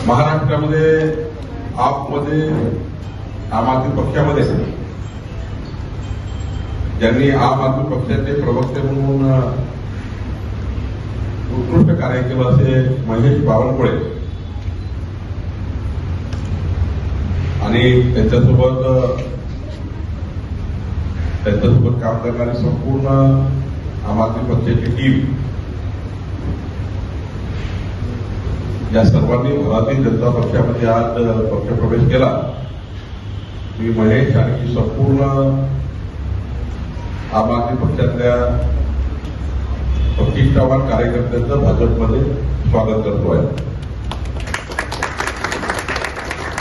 महाराष्ट्रामध्ये आपमध्ये आम आदमी पक्षामध्ये ज्यांनी आम आदमी पक्षाचे प्रवक्ते म्हणून उत्कृष्ट कार्य केलं असे महेश बावनकुळे आणि त्यांच्यासोबत काम करणारी संपूर्ण आम आदमी पक्षाची टीम या सर्वांनी भारतीय जनता पक्षामध्ये आज पक्षप्रवेश केला। मी महेश आणि संपूर्ण आम आदमी पक्षातल्या प्रतिष्ठावान कार्यकर्त्यांचं भाजपमध्ये स्वागत करतो आहे।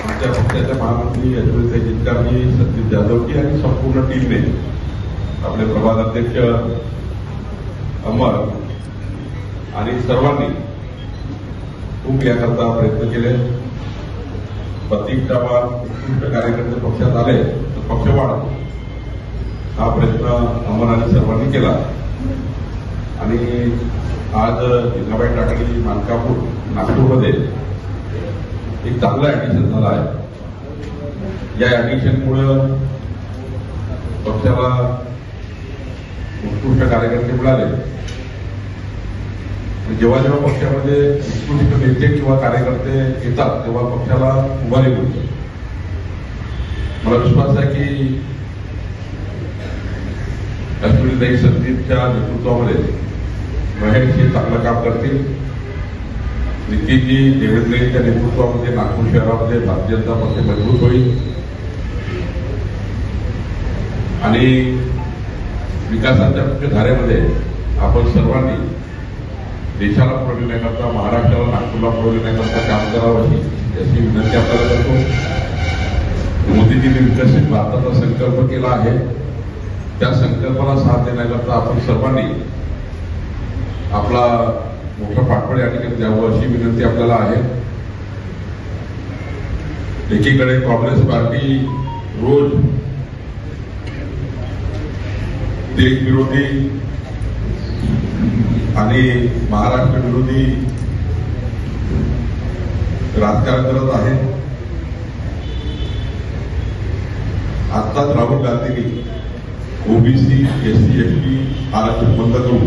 आमच्या पक्षाच्या महामंत्री यशवंतराव जिचकारजी, सतीश जाधवजी आणि संपूर्ण टीमने आपले प्रभागाध्यक्ष अमर आणि सर्वांनी खूप याकरता प्रयत्न केले। प्रतिष्ठावान उत्कृष्ट कार्यकर्ते पक्षात आले तर पक्ष वाढ हा प्रयत्न अमर आणि सर्वांनी केला आणि आज जिल्हाबाई टाकळी मानकापूर नागपूरमध्ये एक चांगलं ऍडिशन झालं आहे। या ऍडिशनमुळे पक्षाला उत्कृष्ट कार्यकर्ते मिळाले। जेव्हा जेव्हा पक्षामध्ये उत्कृष्ट नेते किंवा कार्यकर्ते येतात तेव्हा पक्षाला उभारी मिळते। मला विश्वास आहे की अश्विनीताई संदीपच्या नेतृत्वामध्ये महेश हे चांगलं काम करतील। नितीनजी देवेंद्रजींच्या नेतृत्वामध्ये नागपूर शहरामध्ये भारतीय जनता पक्ष मजबूत होईल आणि विकासाच्या मुख्य धारेमध्ये आपण सर्वांनी देशाला पुढे नेण्याकरता, महाराष्ट्राला नागपूरला पुढे नेण्याकरता काम करावं याची विनंती आपल्याला करतो। मोदीजींनी विकसित भारताचा संकल्प केला आहे, त्या संकल्पाला साथ देण्याकरता आपण सर्वांनी आपला मोठा पाठबळ या ठिकाणी द्यावं अशी विनंती आपल्याला आहे। एकीकडे काँग्रेस पार्टी रोज देशविरोधी आणि महाराष्ट्र विरोधी राजकारण करत आहे। आत्ताच राहुल गांधींनी ओबीसी, एससी, एसटी आरक्षण बंद करू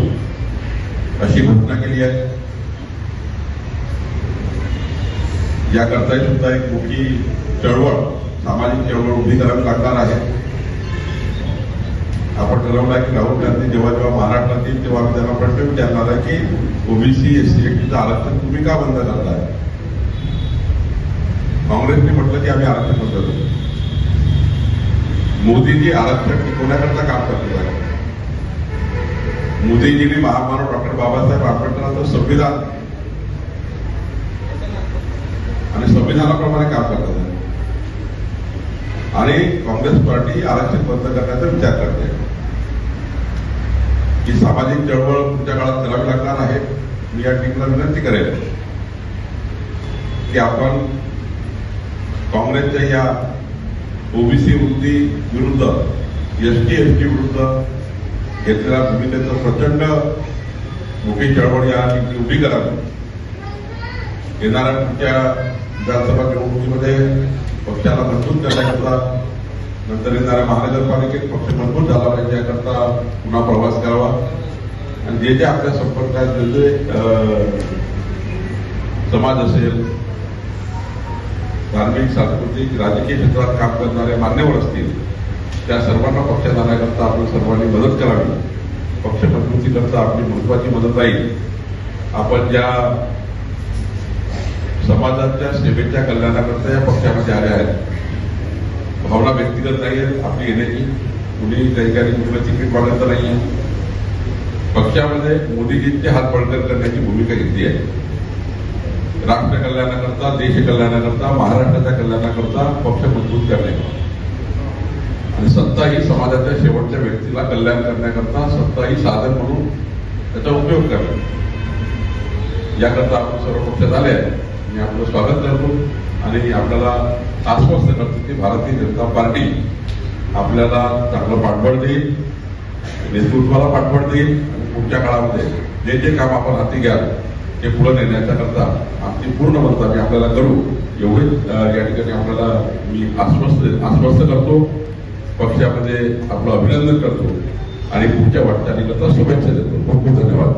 अशी घोषणा केली आहे। याकरता सुद्धा एक मोठी चळवळ, सामाजिक चळवळ उभी करावी लागणार आहे। आपण ठरवलं आहे की राहुल गांधी जेव्हा जेव्हा महाराष्ट्रात येईल तेव्हा आम्ही त्यांना प्रश्न विचारणार आहे की ओबीसी, एससी, एसटीचं आरक्षण तुम्ही का बंद करताय? काँग्रेसने म्हटलं की आम्ही आरक्षण बंद करतो। मोदीजी आरक्षण टिकवण्याकरता काम करत आहे। मोदीजींनी महामानव डॉक्टर बाबासाहेब आंबेडकरांचं संविधान आणि संविधानाप्रमाणे काम करत आहे आणि काँग्रेस पार्टी आरक्षण बंद करण्याचा विचार करते। ही सामाजिक चळवळ पुढच्या काळात करावी लागणार आहे। मी या टीमला विनंती करेन की आपण काँग्रेसच्या या ओबीसी वृत्ती विरुद्ध, एसटी, एसटी विरुद्ध घेतलेल्या भूमिकेचं प्रचंड मोठी चळवळ या ठिकाणी उभी करावी। येणाऱ्या पुढच्या विधानसभा निवडणुकीमध्ये पक्षाला मजबूत करण्याकरता, नंतर येणाऱ्या महानगरपालिकेत पक्ष मजबूत झाला पाहिजे याकरता पुन्हा प्रवास करावा आणि जे आपल्या संपर्कात जे समाज असेल, धार्मिक, सांस्कृतिक, राजकीय क्षेत्रात काम करणारे मान्यवर असतील त्या सर्वांना पक्षात आणण्याकरता आपण सर्वांनी मदत करावी। पक्ष मजबूतीकरता आपली महत्वाची मदत राहील। आपण ज्या समाजाच्या सेवेच्या कल्याणाकरता या पक्षामध्ये आले आहेत, भावना व्यक्तिगत नाही आहेत आपली येण्याची, कुणी काही कुणाची पीठ मागत नाही आहे। पक्षामध्ये मोदीजींचे हात बळकट करण्याची भूमिका घेतली आहे। राष्ट्र कल्याणाकरता, देश कल्याणाकरता, महाराष्ट्राच्या कल्याणाकरता पक्ष मजबूत करणे आणि सत्ता ही समाजाच्या शेवटच्या व्यक्तीला कल्याण करण्याकरता सत्ता ही साधन म्हणून त्याचा उपयोग करणे याकरता आपण सर्व पक्षात आले आहे। मी आपलं स्वागत करतो आणि आपल्याला आश्वस्त करतो की भारतीय जनता पार्टी आपल्याला चांगलं पाठबळ देईल, नेतृत्वाला पाठबळ देईल आणि पुढच्या काळामध्ये जे जे काम आपण हाती घ्याल हे पुढे नेण्याच्या करता आमची पूर्ण वाटचाल आपल्याला करू एवढेच या ठिकाणी आपल्याला मी आश्वस्त करतो. पक्षामध्ये आपलं अभिनंदन करतो आणि पुढच्या वाटचालीकरता शुभेच्छा देतो. खूप खूप धन्यवाद.